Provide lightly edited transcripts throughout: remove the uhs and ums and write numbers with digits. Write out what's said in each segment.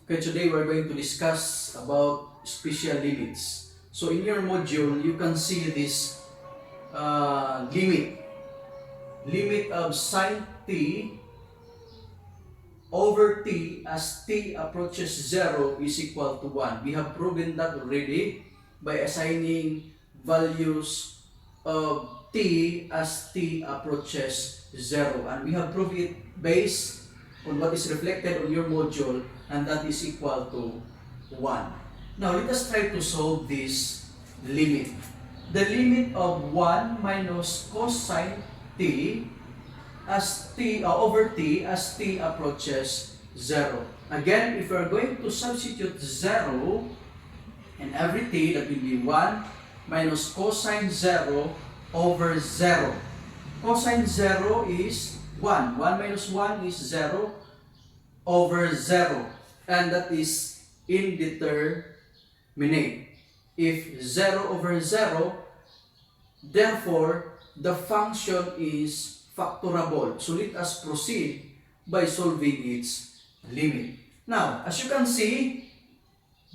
Okay, today we're going to discuss about special limits. So in your module, you can see this limit of sine t over t as t approaches 0 is equal to 1. We have proven that already by assigning values of t as t approaches 0. And we have proved it based on what is reflected on your module, and that is equal to 1. Now let us try to solve this limit. The limit of 1 minus cosine t as t over t as t approaches 0. Again, if we are going to substitute 0 in every t, that will be 1 minus cosine 0 over 0. Cosine 0 is 1. 1 minus 1 is 0 over 0. And that is indeterminate. If 0 over 0, therefore, the function is factorable. So let us proceed by solving its limit. Now, as you can see,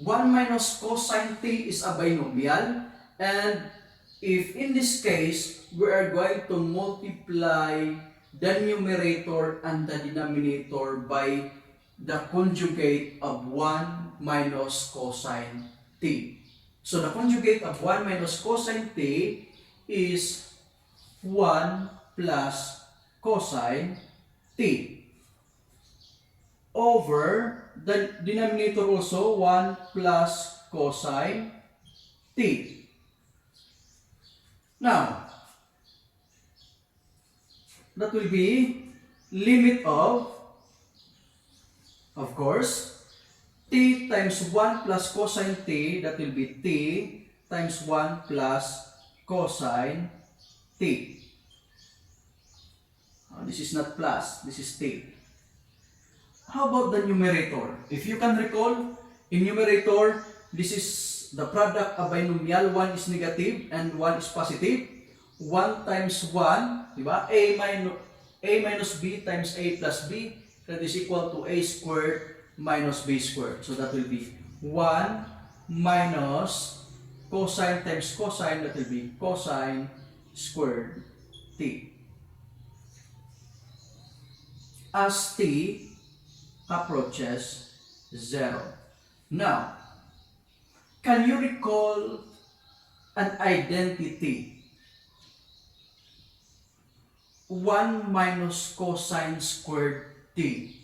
1 minus cosine t is a binomial, and if in this case, we are going to multiply the numerator and the denominator by the conjugate of 1 minus cosine t. So the conjugate of 1 minus cosine t is 1 plus cosine t over the denominator also 1 plus cosine t. Now, that will be limit of course, t times 1 plus cosine t, that will be t times 1 plus cosine t. This is not plus, this is t. How about the numerator? If you can recall, in numerator, this is the product of binomial. 1 is negative and 1 is positive. 1 times 1, diba? A minus b times a plus b, that is equal to a squared minus b squared. So that will be 1 minus cosine times cosine, that will be cosine squared t. As t approaches 0. Now, can you recall an identity? 1 minus cosine squared t.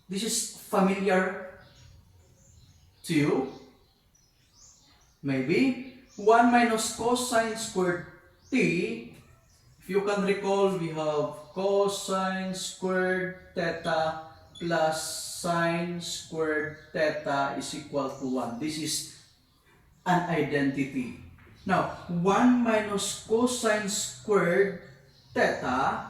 This is familiar to you? Maybe 1 minus cosine squared t. If you can recall, we have cosine squared theta plus sine squared theta is equal to 1. This is an identity. Now, 1 minus cosine squared theta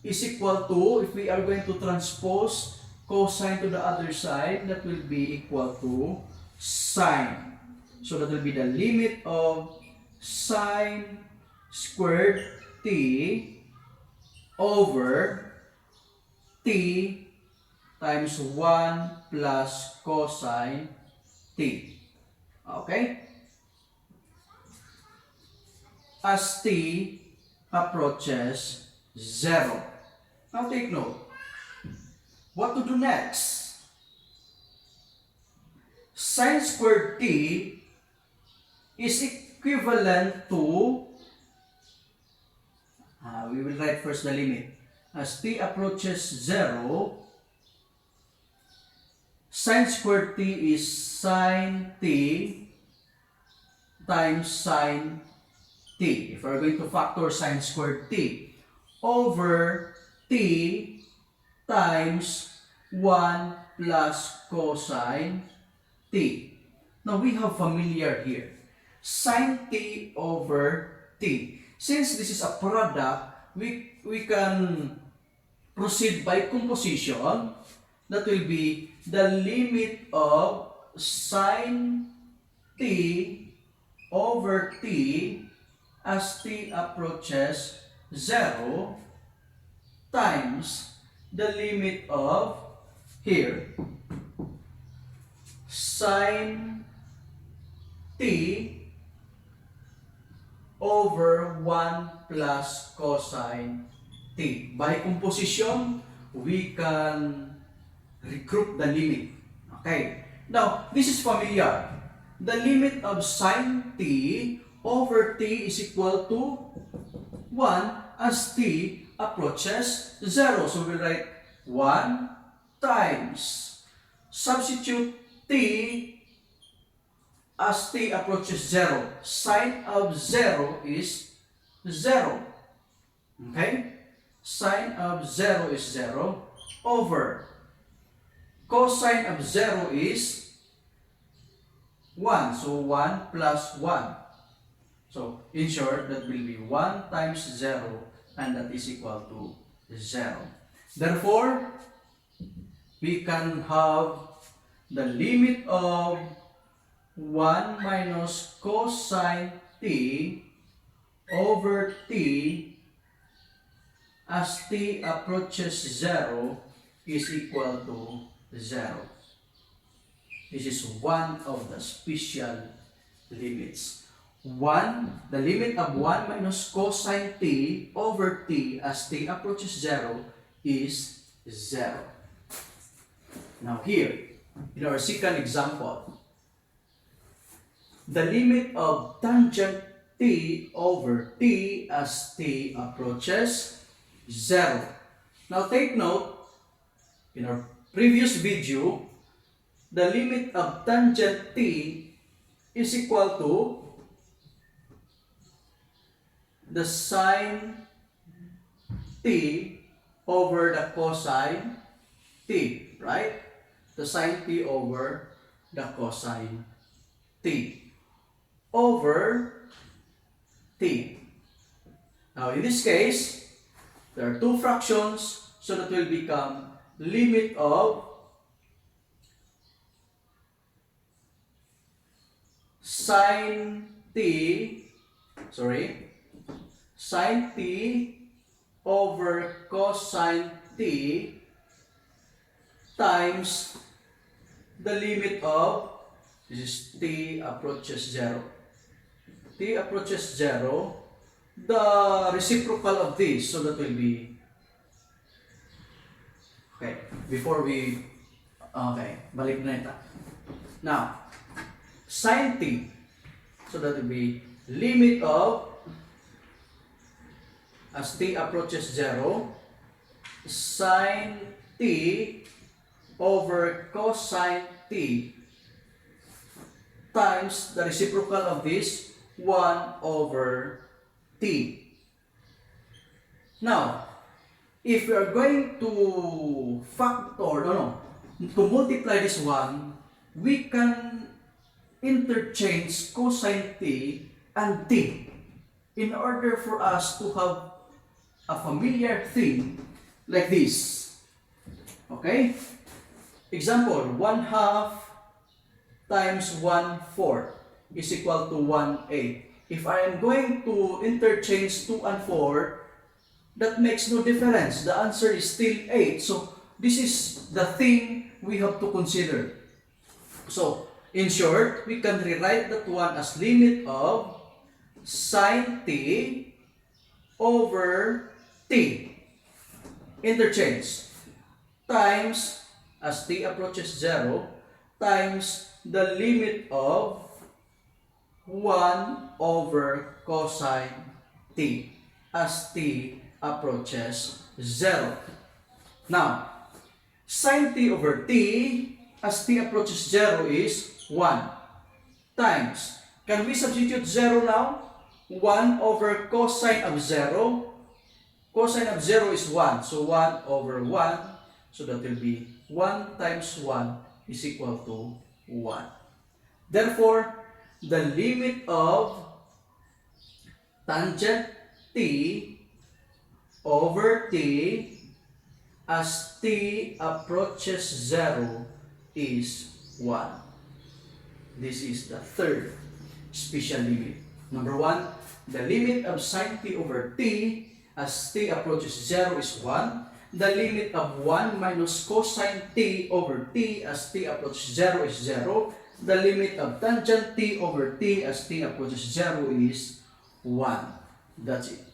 is equal to, if we are going to transpose cosine to the other side, that will be equal to sine. So that will be the limit of sine squared t over t times 1 plus cosine t. Okay? As t approaches 0. Now take note. What to do next? Sine squared t is equivalent to, we will write first the limit. As t approaches 0, sine squared t is sine t times sine t. If we're going to factor sine squared t over t times 1 plus cosine t. Now we have familiar here. Sine t over t. Since this is a product, we can proceed by composition. That will be the limit of sine t over t as t approaches 0 times the limit of here sine t over 1 plus cosine t. By composition, we can regroup the limit. Okay. Now, this is familiar. The limit of sine t over t is equal to 1 as t approaches 0. So we'll write 1 times. Substitute t as t approaches 0. Sine of 0 is 0. Okay? Sine of 0 is 0 over cosine of 0 is 1. So 1 plus 1. So in short, that will be 1 times 0 and that is equal to 0. Therefore, we can have the limit of 1 minus cosine t over t as t approaches 0 is equal to 0. This is one of the special limits. The limit of 1 minus cosine t over t as t approaches 0 is 0. Now here, in our second example, the limit of tangent t over t as t approaches 0. Now take note, in our previous video, the limit of tangent t is equal to the sine t over the cosine t, right? The sine t over the cosine t over t. Now in this case, there are two fractions, so that will become limit of sine t over cosine t times the limit of, this is t approaches 0. T approaches 0, the reciprocal of this, so that will be, okay, balik na ito. Now, sine t, so that will be limit of, as t approaches 0, sine t over cosine t times the reciprocal of this, 1 over t. Now, if we are going to to multiply this one, we can interchange cosine t and t in order for us to have a familiar thing like this. Okay? Example, 1/2 times 1/4 is equal to 1/8. If I am going to interchange 2 and 4, that makes no difference. The answer is still 8. So, this is the thing we have to consider. So, in short, we can rewrite that one as limit of sine t over t, interchange, times, as t approaches 0, times the limit of 1 over cosine t as t approaches 0. Now, sine t over t as t approaches 0 is 1 times, can we substitute 0 now? 1 over cosine of 0. Cosine of 0 is 1, so 1 over 1, so that will be 1 times 1 is equal to 1. Therefore, the limit of tangent t over t as t approaches 0 is 1. This is the third special limit. Number 1, the limit of sine t over t as t approaches 0 is 1. the limit of 1 minus cosine t over t as t approaches 0 is 0. The limit of tangent t over t as t approaches 0 is 1. That's it.